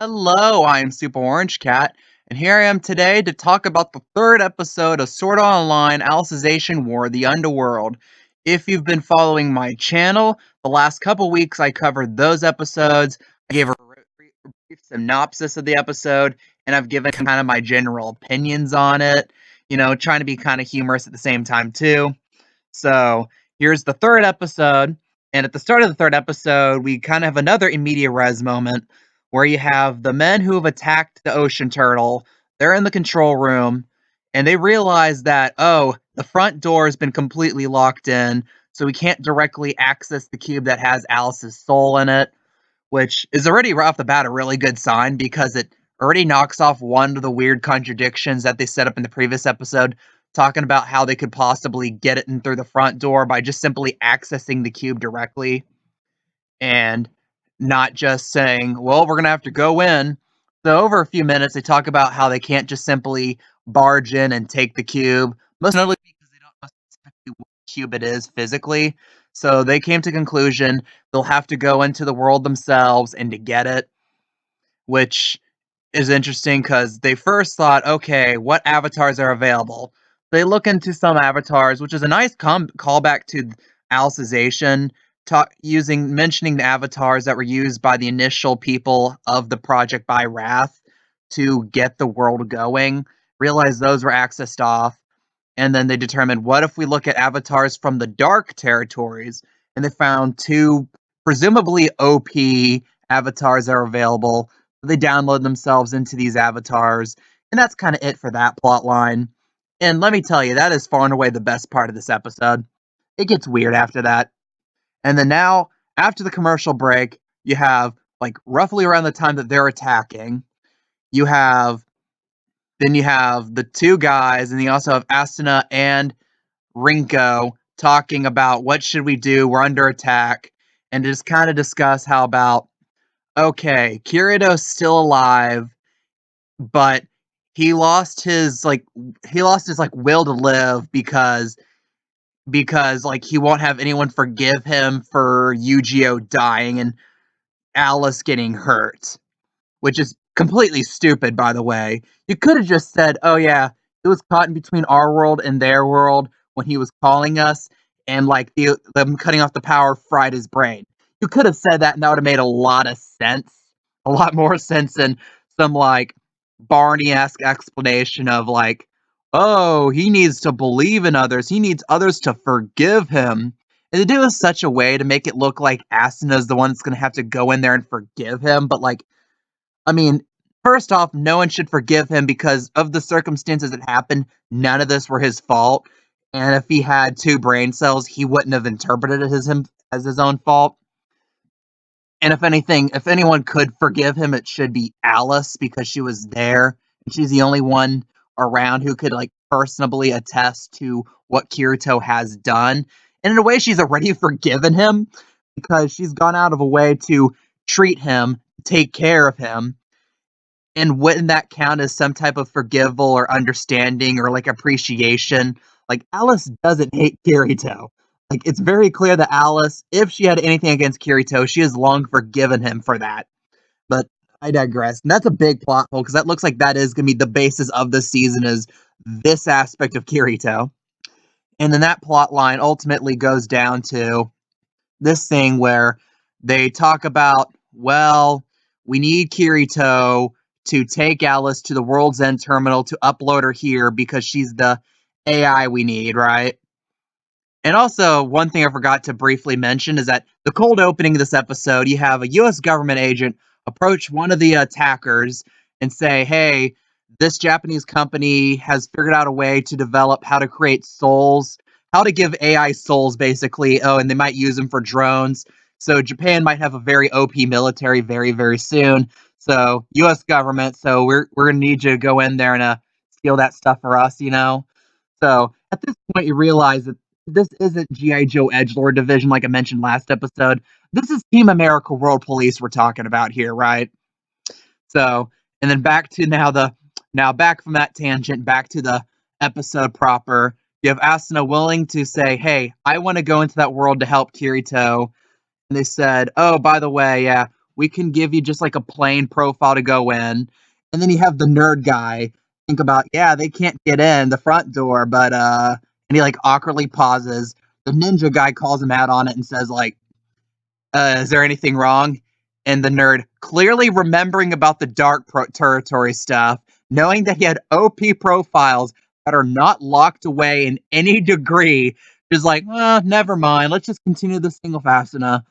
Hello, I'm Super Orange Cat, and here I am today to talk about the third episode of Sword Art Online Alicization War, the Underworld. If you've been following my channel, the last couple weeks I covered those episodes. I gave a brief synopsis of the episode, and I've given kind of my general opinions on it, trying to be kind of humorous at the same time, too. So here's the third episode. And at the start of the third episode, we kind of have another immediate res moment where you have the men who have attacked the ocean turtle. They're in the control room and they realize that, oh, the front door has been completely locked in. So we can't directly access the cube that has Alice's soul in it, which is already right off the bat a really good sign because it already knocks off one of the weird contradictions that they set up in the previous episode, talking about how they could possibly get it in through the front door by just simply accessing the cube directly and not just saying, well, we're going to have to go in. So, over a few minutes, they talk about how they can't just simply barge in and take the cube, most notably because they don't know specifically what cube it is physically. So, they came to conclusion they'll have to go into the world themselves and to get it, which is interesting because they first thought, okay, what avatars are available? They look into some avatars, which is a nice callback to Alicization, mentioning the avatars that were used by the initial people of the project by Wrath to get the world going. Realized those were accessed off, and then they determined, what if we look at avatars from the dark territories? And they found two presumably OP avatars that are available. They download themselves into these avatars, and that's kind of it for that plot line. And let me tell you, that is far and away the best part of this episode. It gets weird after that. And then now, after the commercial break, you have, like, roughly around the time that they're attacking, you have you have the two guys, and you also have Asuna and Rinko talking about what should we do, we're under attack, and just kind of discuss how about, okay, Kirito's still alive, but he lost his will to live because like he won't have anyone forgive him for Yu-Gi-Oh dying and Alice getting hurt, which is completely stupid, by the way. You could have just said, oh yeah, he was caught in between our world and their world when he was calling us, and like them cutting off the power fried his brain. You could have said that, and that would have made a lot of sense. A lot more sense than some like Barney-esque explanation of like, oh, he needs to believe in others. He needs others to forgive him. And they do it in such a way to make it look like Asuna's the one that's going to have to go in there and forgive him. But like, I mean, first off, no one should forgive him because of the circumstances that happened. None of this were his fault. And if he had two brain cells, he wouldn't have interpreted it as his own fault. And if anything, if anyone could forgive him, it should be Alice because she was there and she's the only one around who could like personally attest to what Kirito has done. And in a way, she's already forgiven him because she's gone out of a way to treat him, take care of him. And wouldn't that count as some type of forgivable or understanding or like appreciation? Like Alice doesn't hate Kirito. Like it's very clear that Alice, if she had anything against Kirito, she has long forgiven him for that. But I digress. And that's a big plot hole because that looks like that is going to be the basis of the season is this aspect of Kirito. And then that plot line ultimately goes down to this thing where they talk about, well, we need Kirito to take Alice to the World's End terminal to upload her here because she's the AI we need, right? And also, one thing I forgot to briefly mention is that the cold opening of this episode, you have a US government agent approach one of the attackers and say, hey, this Japanese company has figured out a way to develop how to create souls, how to give AI souls, basically. Oh, and they might use them for drones. So Japan might have a very OP military very, very soon. So US government, so we're gonna need you to go in there and steal that stuff for us, you know? So at this point, you realize that this isn't G.I. Joe Edgelord Division like I mentioned last episode. This is Team America World Police we're talking about here, right? So, and then back from that tangent, back to the episode proper. You have Asuna willing to say, hey, I want to go into that world to help Kirito. And they said, oh, by the way, yeah, we can give you just like a plain profile to go in. And then you have the nerd guy think about, yeah, they can't get in the front door, but and he like awkwardly pauses. The ninja guy calls him out on it and says like, is there anything wrong? And the nerd, clearly remembering about the territory stuff, knowing that he had OP profiles that are not locked away in any degree, is like, never mind. Let's just continue this single fast enough.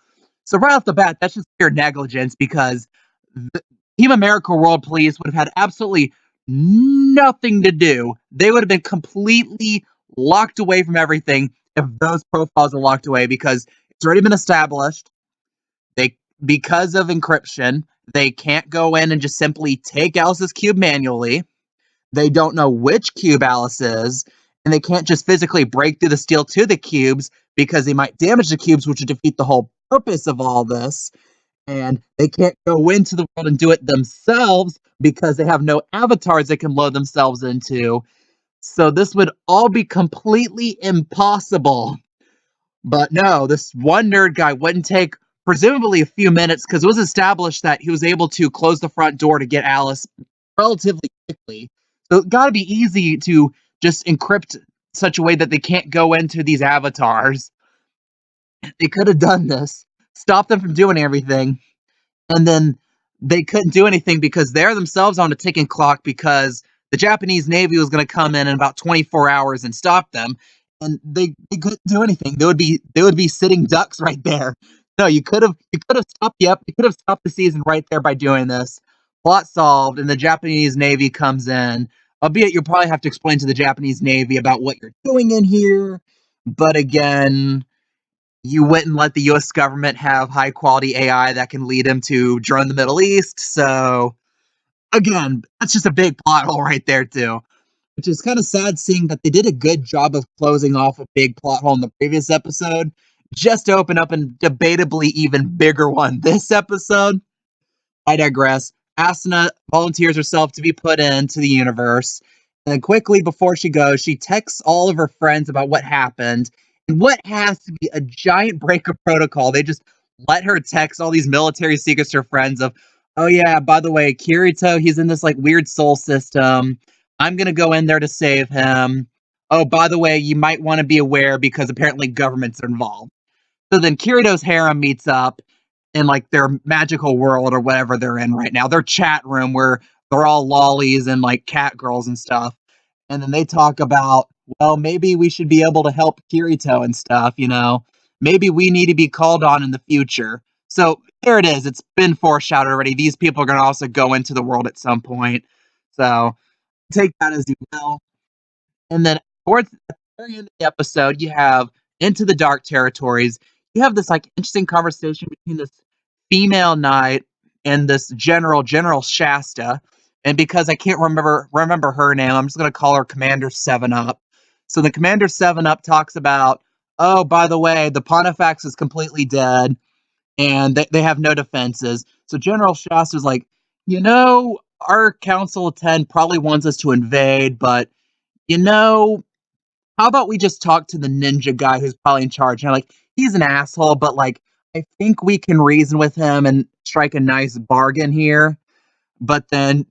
So right off the bat, that's just pure negligence because the Team America World Police would have had absolutely nothing to do. They would have been completely locked away from everything if those profiles are locked away because it's already been established. Because of encryption, they can't go in and just simply take Alice's cube manually. They don't know which cube Alice is, and they can't just physically break through the steel to the cubes because they might damage the cubes, which would defeat the whole purpose of all this. And they can't go into the world and do it themselves because they have no avatars they can load themselves into. So this would all be completely impossible. But no, this one nerd guy wouldn't take presumably a few minutes because it was established that he was able to close the front door to get Alice relatively quickly. So it got to be easy to just encrypt such a way that they can't go into these avatars. They could have done this, stopped them from doing everything, and then they couldn't do anything because they're themselves on a ticking clock because the Japanese Navy was going to come in about 24 hours and stop them, and they couldn't do anything. They would be sitting ducks right there. No, you could have stopped. Yep, you could have stopped the season right there by doing this. Plot solved, and the Japanese Navy comes in. Albeit you'll probably have to explain to the Japanese Navy about what you're doing in here. But again, you wouldn't let the US government have high quality AI that can lead them to drone the Middle East. So again, that's just a big plot hole right there too. Which is kind of sad seeing that they did a good job of closing off a big plot hole in the previous episode, just to open up a debatably even bigger one this episode. I digress. Asuna volunteers herself to be put into the universe. And then quickly before she goes, she texts all of her friends about what happened and what has to be a giant break of protocol. They just let her text all these military secrets to her friends of, oh yeah, by the way, Kirito, he's in this like weird soul system. I'm gonna go in there to save him. Oh, by the way, you might want to be aware because apparently governments are involved. So then Kirito's harem meets up in like their magical world or whatever they're in right now, their chat room where they're all lollies and like cat girls and stuff. And then they talk about, well, maybe we should be able to help Kirito and stuff, you know. Maybe we need to be called on in the future. So there it is. It's been foreshadowed already. These people are going to also go into the world at some point. So take that as you will. And then towards the very end of the episode, you have Into the Dark Territories. You have this like interesting conversation between this female knight and this General Shasta. And because I can't remember her name, I'm just gonna call her Commander Seven Up. So the Commander Seven Up talks about, oh, by the way, the Pontifex is completely dead and they have no defenses. So General Shasta's like, our Council of 10 probably wants us to invade, but you know, how about we just talk to the ninja guy who's probably in charge? And I'm like, he's an asshole, but like, I think we can reason with him and strike a nice bargain here. But then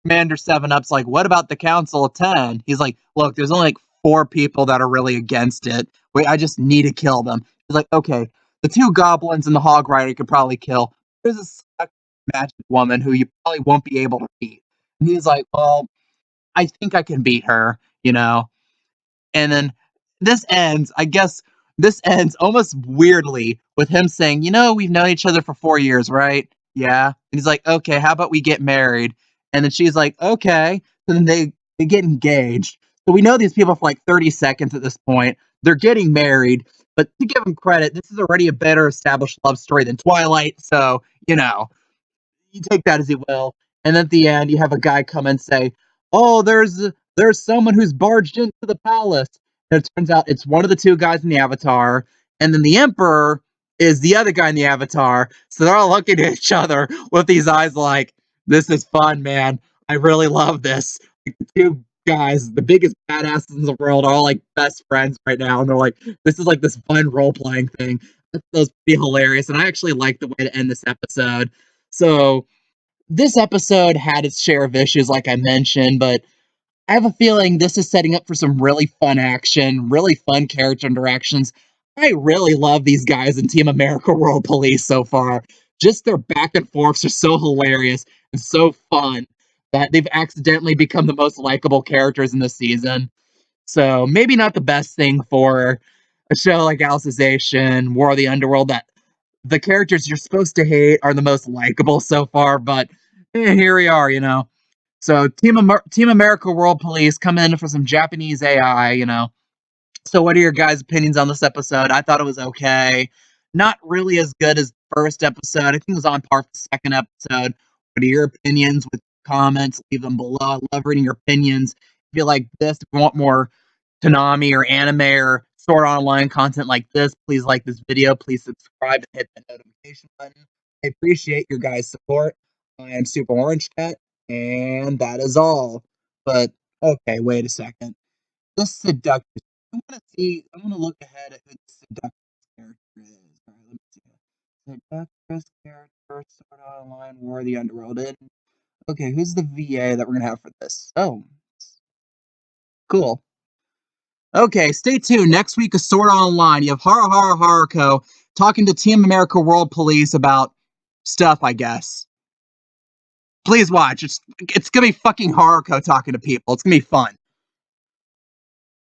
Commander Seven Up's like, what about the Council of 10? He's like, look, there's only like 4 people that are really against it. Wait, I just need to kill them. He's like, okay, the 2 goblins and the hog rider could probably kill. There's a magic woman who you probably won't be able to beat. And he's like, well, I think I can beat her, you know? And then this ends almost weirdly with him saying, we've known each other for 4 years, right? Yeah. And he's like, okay, how about we get married? And then she's like, okay. And then they get engaged. So we know these people for like 30 seconds at this point. They're getting married, but to give them credit, this is already a better established love story than Twilight. So, you take that as you will. And at the end, you have a guy come and say, "Oh, there's someone who's barged into the palace." And it turns out it's one of the 2 guys in the Avatar, and then the Emperor is the other guy in the Avatar. So they're all looking at each other with these eyes like, "This is fun, man. I really love this." Like, the 2 guys, the biggest badasses in the world, are all like best friends right now, and they're like, "This is like this fun role playing thing." That's pretty hilarious, and I actually like the way to end this episode. So this episode had its share of issues, like I mentioned, but I have a feeling this is setting up for some really fun action, really fun character interactions. I really love these guys in Team America World Police so far. Just their back and forths are so hilarious and so fun that they've accidentally become the most likable characters in the season. So maybe not the best thing for a show like Alicization, War of the Underworld, that the characters you're supposed to hate are the most likable so far, but here we are, you know. So Team America World Police come in for some Japanese AI, you know. So what are your guys' opinions on this episode? I thought it was okay. Not really as good as the first episode. I think it was on par with the second episode. What are your opinions? With comments, leave them below. I love reading your opinions. If you like this, if you want more Konami or anime or Sword Online content like this, please like this video. Please subscribe and hit the notification button. I appreciate your guys' support. I am Super Orange Cat, and that is all. But okay, wait a second. The seductress. I want to see. I want to look ahead at who the seductress character is. All right, let me see. Seductress character, Sword Online, War of the Underworld. And okay, who's the VA that we're gonna have for this? Oh, cool. Okay, stay tuned. Next week is Sword Online. You have Haruko talking to Team America World Police about stuff, I guess. Please watch. It's gonna be fucking Haruko talking to people. It's gonna be fun.